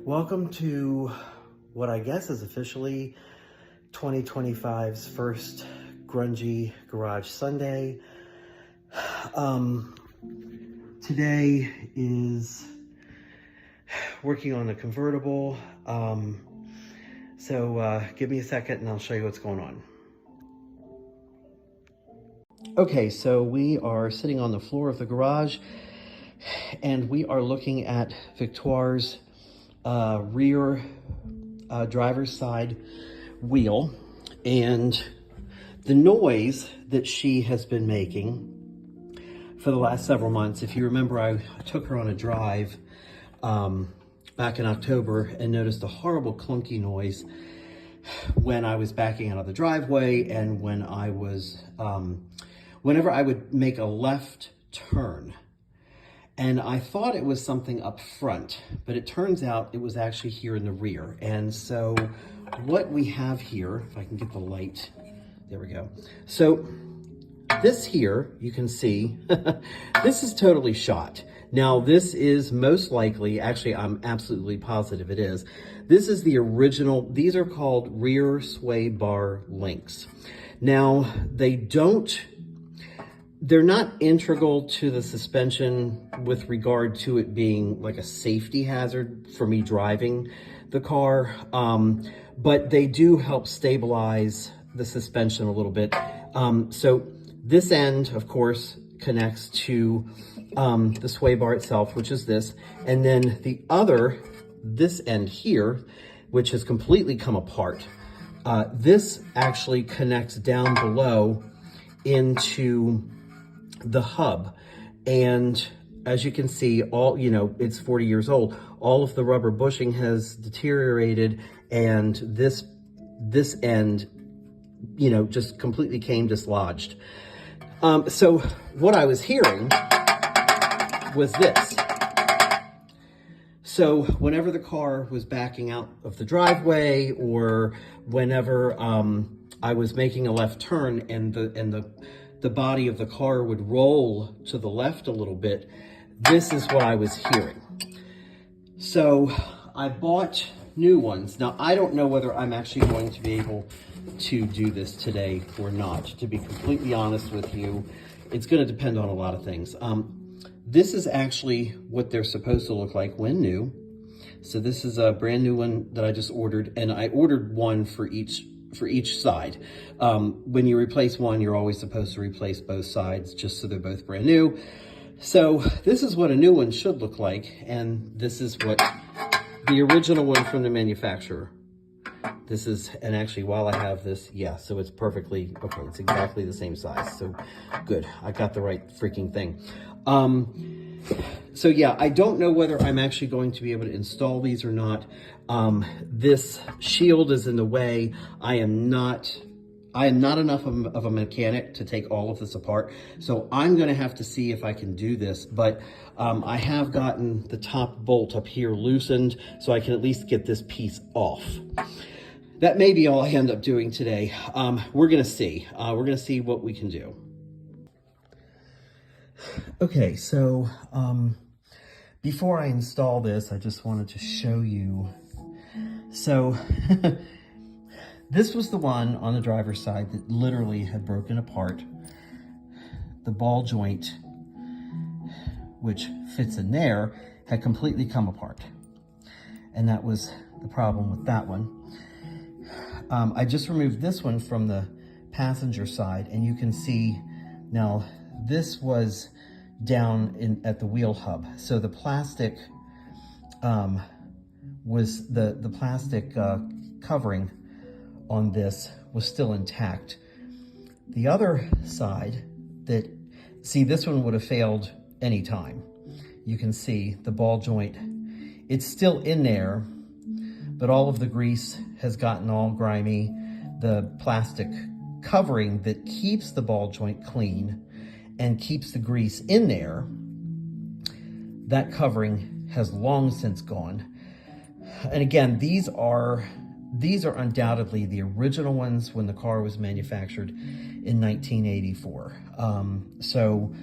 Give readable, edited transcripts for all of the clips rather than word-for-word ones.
Welcome to what I guess is officially 2025's first Grungy Garage Sunday. Today is working on the convertible. So give me a second and I'll show you what's going on. Okay, so we are sitting on the floor of the garage and we are looking at Victoire's rear driver's side wheel, and the noise that she has been making for the last several months. If you remember, I took her on a drive back in October and noticed a horrible clunky noise when I was backing out of the driveway and when I was whenever I would make a left turn. And I thought it was something up front, but it turns out it was actually here in the rear. And so what we have here, if I can get the light, there we go. So this here, you can see, this is totally shot. Now this is most likely, actually I'm absolutely positive it is, this is the original, these are called rear sway bar links. Now they're not integral to the suspension with regard to it being like a safety hazard for me driving the car, but they do help stabilize the suspension a little bit. So this end, of course, connects to the sway bar itself, which is this, and then this end here, which has completely come apart, this actually connects down below into the hub. And as you can see, it's 40 years old. All of the rubber bushing has deteriorated, and this end, just completely came dislodged. So what I was hearing was this. So whenever the car was backing out of the driveway, or whenever I was making a left turn and the body of the car would roll to the left a little bit, this is what I was hearing. So I bought new ones. Now, I don't know whether I'm actually going to be able to do this today or not. To be completely honest with you, it's going to depend on a lot of things. This is actually what they're supposed to look like when new. So this is a brand new one that I just ordered, and I ordered one for each side. When you replace one, you're always supposed to replace both sides just so they're both brand new. So this is what a new one should look like, and this is what the original one from the manufacturer. This is, and actually while I have this, yeah, so it's perfectly, okay, it's exactly the same size. So good, I got the right freaking thing. So yeah, I don't know whether I'm actually going to be able to install these or not. This shield is in the way. I am not enough of a mechanic to take all of this apart. So I'm gonna have to see if I can do this, but I have gotten the top bolt up here loosened so I can at least get this piece off. That may be all I end up doing today. We're gonna see. We're gonna see what we can do. Okay, so before I install this, I just wanted to show you. So this was the one on the driver's side that literally had broken apart. The ball joint, which fits in there, had completely come apart. And that was the problem with that one. I just removed this one from the passenger side, and you can see now this was down at the wheel hub. So the plastic was the plastic covering on this was still intact. The other side, this one would have failed any time. You can see the ball joint, it's still in there, but all of the grease has gotten all grimy. The plastic covering that keeps the ball joint clean and keeps the grease in there, that covering has long since gone. And again, these are undoubtedly the original ones when the car was manufactured in 1984. So,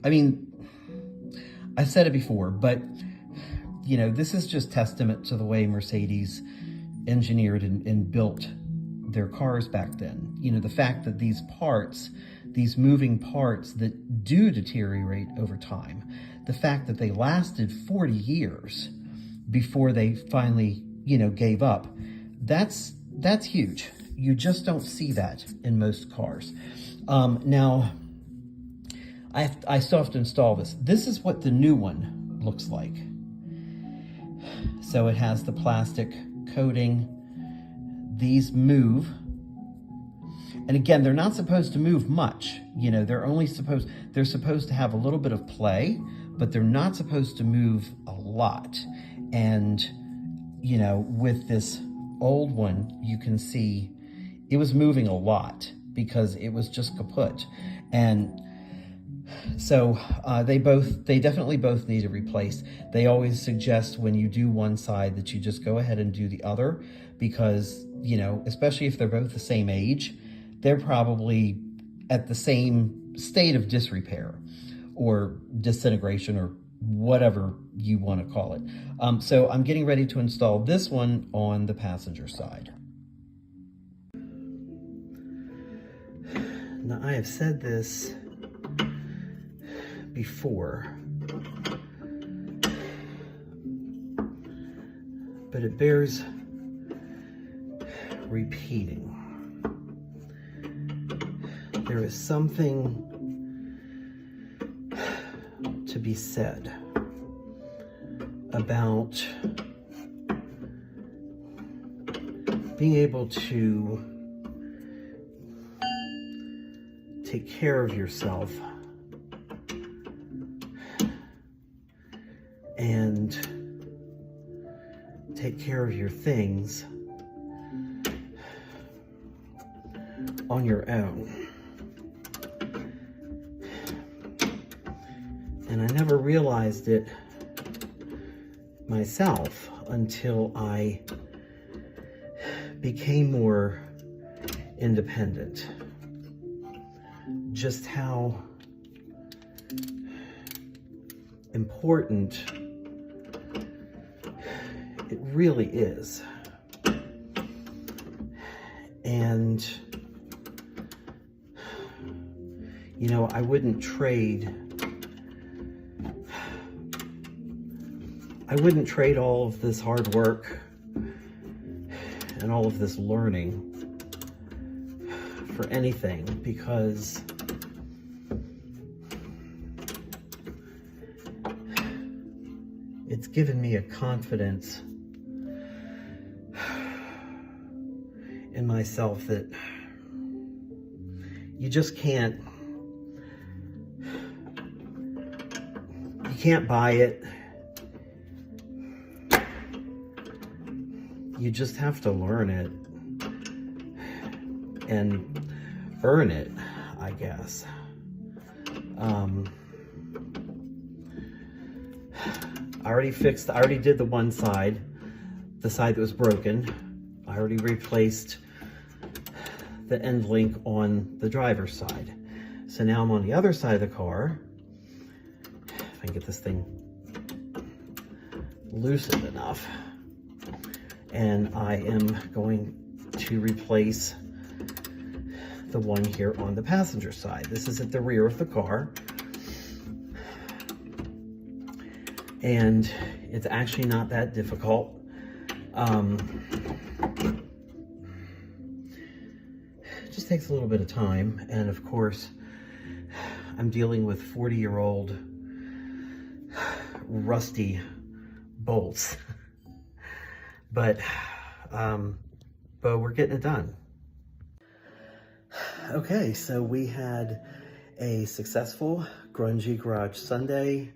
I mean, I said it before, but you know, this is just testament to the way Mercedes engineered and built their cars back then. You know, the fact that these parts, these moving parts that do deteriorate over time, the fact that they lasted 40 years before they finally, you know, gave up, that's huge. You just don't see that in most cars. Now, I still have to install this. This is what the new one looks like. So it has the plastic coating. These move. And again, they're not supposed to move much. You know, they're supposed to have a little bit of play, but they're not supposed to move a lot. And, you know, with this old one, you can see it was moving a lot because it was just kaput. And so they definitely both need to replace. They always suggest when you do one side that you just go ahead and do the other, because, you know, especially if they're both the same age, they're probably at the same state of disrepair or disintegration or whatever you want to call it. So I'm getting ready to install this one on the passenger side. Now, I have said this before, but it bears repeating. There is something to be said about being able to take care of yourself and take care of your things on your own. And I never realized it myself until I became more independent. Just how important it really is. And, you know, I wouldn't trade all of this hard work and all of this learning for anything, because it's given me a confidence in myself that you just can't buy it. You just have to learn it and earn it, I guess. I already did the one side, the side that was broken. I already replaced the end link on the driver's side. So now I'm on the other side of the car. If I can get this thing loosened enough. And I am going to replace the one here on the passenger side. This is at the rear of the car. And it's actually not that difficult. It just takes a little bit of time. And of course, I'm dealing with 40-year-old rusty bolts. But we're getting it done. Okay, so we had a successful Grungy Garage Sunday.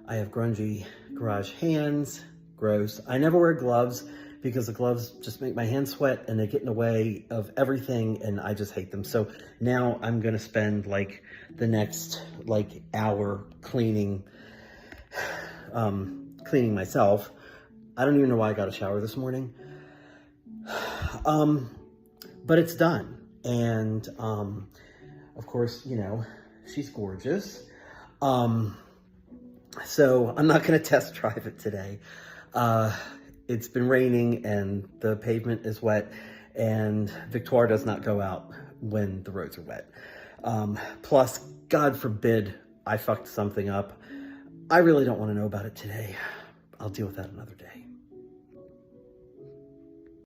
I have Grungy Garage hands. Gross. I never wear gloves because the gloves just make my hands sweat and they get in the way of everything and I just hate them. So now I'm gonna spend like the next hour cleaning myself. I don't even know why I got a shower this morning. But it's done. And, of course, you know, she's gorgeous. So I'm not going to test drive it today. It's been raining and the pavement is wet, and Victoire does not go out when the roads are wet. Plus, God forbid I fucked something up. I really don't want to know about it today. I'll deal with that another day.